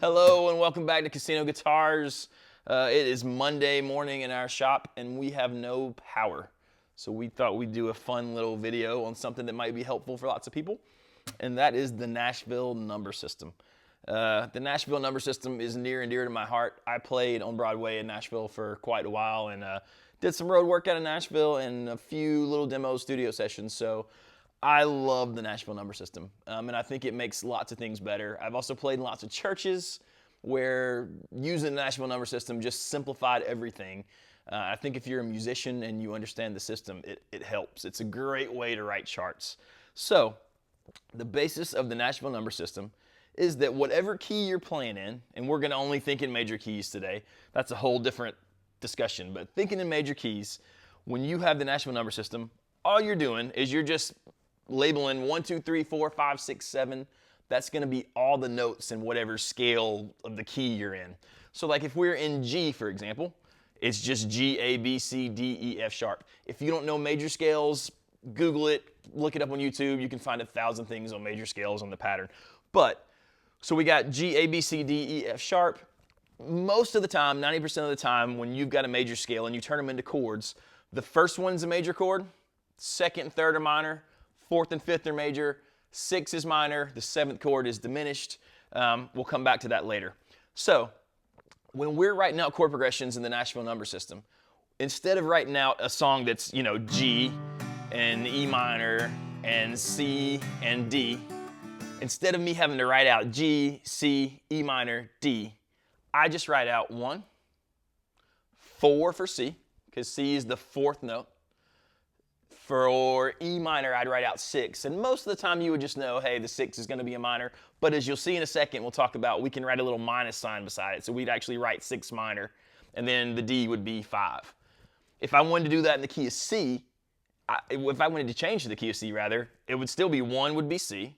Hello and welcome back to Casino Guitars. It is Monday morning in our shop and we have no power. So we thought we'd do a fun little video on something that might be helpful for lots of people. And that is the Nashville number system. The Nashville number system is near and dear to my heart. I played on Broadway in Nashville for quite a while and did some road work out in Nashville and a few little demo studio sessions. So I love the Nashville number system, and I think it makes lots of things better. I've also played in lots of churches where using the Nashville number system just simplified everything. I think if you're a musician and you understand the system, it helps. It's a great way to write charts. So the basis of the Nashville number system is that whatever key you're playing in, and we're going to only think in major keys today, that's a whole different discussion, but thinking in major keys, when you have the Nashville number system, all you're doing is you're just labeling 1, 2, 3, 4, 5, 6, 7. That's going to be all the notes in whatever scale of the key you're in. So like if we're in G, for example, it's just G, A, B, C, D, E, F sharp. If you don't know major scales, Google it, look it up on YouTube. You can find 1,000 things on major scales on the pattern. But, so we got G, A, B, C, D, E, F sharp. Most of the time, 90% of the time, when you've got a major scale and you turn them into chords, the first one's a major chord, second and third are minor, fourth and fifth are major, 6 is minor, the 7th chord is diminished. We'll come back to that later. So when we're writing out chord progressions in the Nashville number system, instead of writing out a song that's, G and E minor and C and D, instead of me having to write out G, C, E minor, D, I just write out 1, 4 for C, because C is the 4th note. For E minor, I'd write out 6. And most of the time you would just know, hey, the 6 is going to be a minor. But as you'll see in a second, we'll talk about, we can write a little minus sign beside it. So we'd actually write 6 minor, and then the D would be 5. If I wanted to do that in the key of C, if I wanted to change to the key of C, rather, it would still be 1 would be C,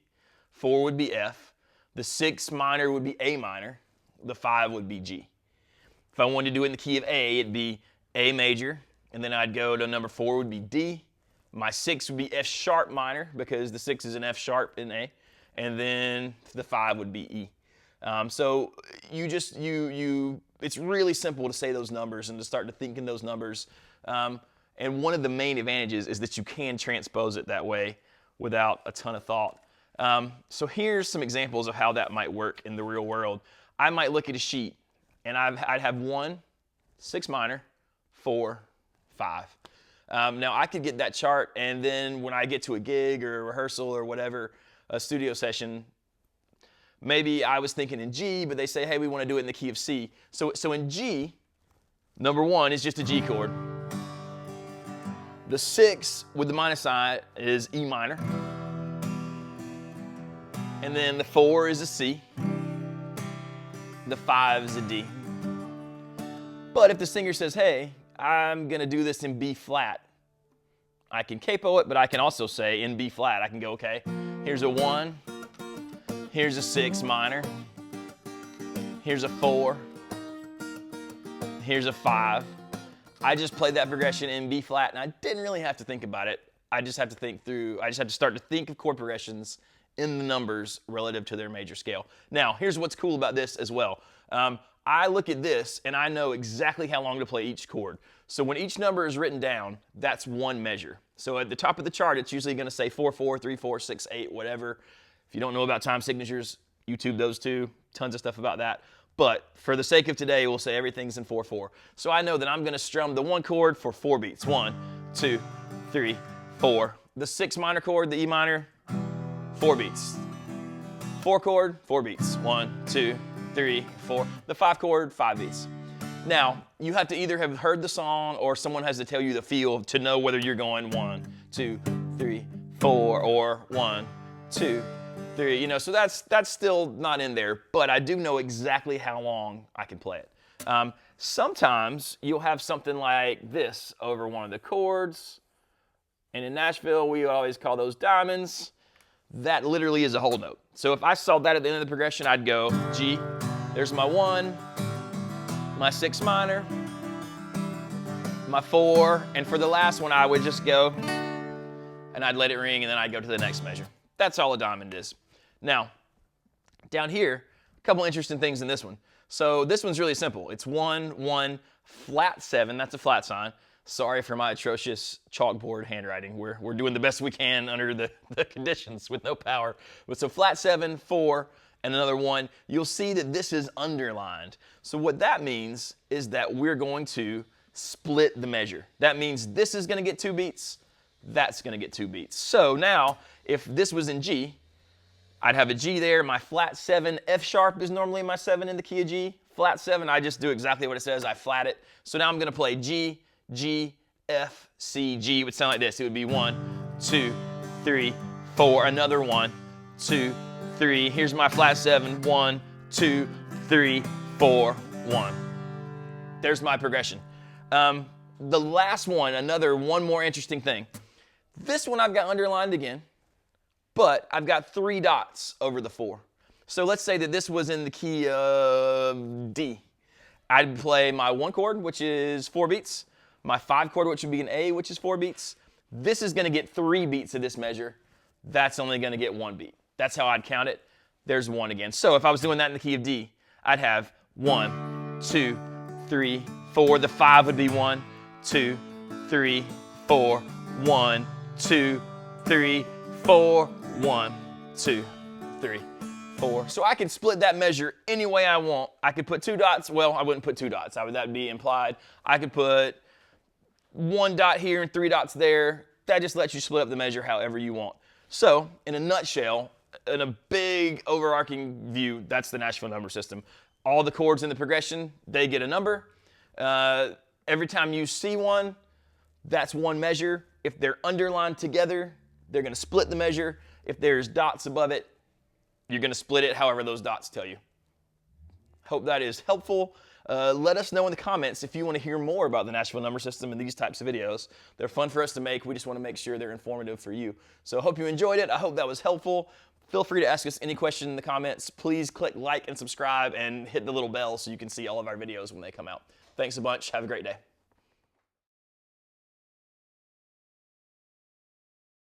4 would be F, the 6 minor would be A minor, the 5 would be G. If I wanted to do it in the key of A, it'd be A major, and then I'd go to number 4 would be D. My 6 would be F sharp minor because the 6 is an F sharp in A, and then the 5 would be E. So it's really simple to say those numbers and to start to think in those numbers. And one of the main advantages is that you can transpose it that way without a ton of thought. So here's some examples of how that might work in the real world. I might look at a sheet and I'd have 1, 6 minor, 4, 5. Now I could get that chart, and then when I get to a gig or a rehearsal or whatever, a studio session, maybe I was thinking in G, but they say, hey, we want to do it in the key of C. So in G, number 1 is just a G chord. The 6 with the minus sign is E minor. And then the 4 is a C. The 5 is a D. But if the singer says, hey, I'm going to do this in B flat, I can capo it, but I can also say in B flat, I can go, okay, here's a 1, here's a 6 minor, here's a 4, here's a 5. I just played that progression in B flat, and I didn't really have to think about it. I just had to start to think of chord progressions in the numbers relative to their major scale. Now, here's what's cool about this as well. I look at this and I know exactly how long to play each chord. So when each number is written down, that's one measure. So at the top of the chart, it's usually going to say 4, 4, 3, 4, 6, 8, whatever. If you don't know about time signatures, YouTube those too. Tons of stuff about that. But for the sake of today, we'll say everything's in 4, 4. So I know that I'm going to strum the 1 chord for 4 beats. 1, 2, 3, 4. The 6 minor chord, the E minor, 4 beats. 4 chord, 4 beats. 1, 2, 3, 4. The 5 chord, 5 beats. Now, you have to either have heard the song or someone has to tell you the feel to know whether you're going 1, 2, 3, 4, or 1, 2, 3. So that's still not in there, but I do know exactly how long I can play it. Sometimes you'll have something like this over one of the chords, and in Nashville, we always call those diamonds. That literally is a whole note. So if I saw that at the end of the progression, I'd go G, there's my 1, my 6 minor, my 4, and for the last one, I would just go, and I'd let it ring, and then I'd go to the next measure. That's all a diamond is. Now, down here, couple interesting things in this one. So this one's really simple. It's 1, 1, flat 7. That's a flat sign. Sorry for my atrocious chalkboard handwriting. We're doing the best we can under the conditions with no power. But so flat 7, 4, and another 1. You'll see that this is underlined. So what that means is that we're going to split the measure. That means this is going to get 2 beats. That's going to get 2 beats. So now, if this was in G, I'd have a G there. My flat 7, F sharp is normally my 7 in the key of G. Flat 7, I just do exactly what it says. I flat it. So now I'm going to play G, G, F, C, G. It would sound like this. It would be 1, 2, 3, 4. Another 1, 2, 3. Here's my flat 7. 1, 2, 3, 4, 1. There's my progression. The last one, one more interesting thing. This one I've got underlined again, but I've got 3 dots over the 4. So let's say that this was in the key of D. I'd play my 1 chord, which is 4 beats, my 5 chord, which would be an A, which is 4 beats. This is going to get 3 beats of this measure. That's only going to get 1 beat. That's how I'd count it. There's 1 again. So if I was doing that in the key of D, I'd have 1, 2, 3, 4. The 5 would be 1, 2, 3, 4, 1, 2, 3, 4, 1, 2, 3, 4. So I can split that measure any way I want. I could put 2 dots. Well, I wouldn't put 2 dots. That would be implied. I could put 1 dot here and 3 dots there. That just lets you split up the measure however you want. So, in a nutshell, in a big overarching view, that's the Nashville number system. All the chords in the progression, they get a number. Every time you see one, that's 1 measure. If they're underlined together, they're going to split the measure. If there's dots above it, you're going to split it however those dots tell you. Hope that is helpful. Let us know in the comments if you want to hear more about the Nashville number system and these types of videos. They're fun for us to make. We just want to make sure they're informative for you. So I hope you enjoyed it. I hope that was helpful. Feel free to ask us any question in the comments. Please click like and subscribe and hit the little bell so you can see all of our videos when they come out. Thanks a bunch. Have a great day.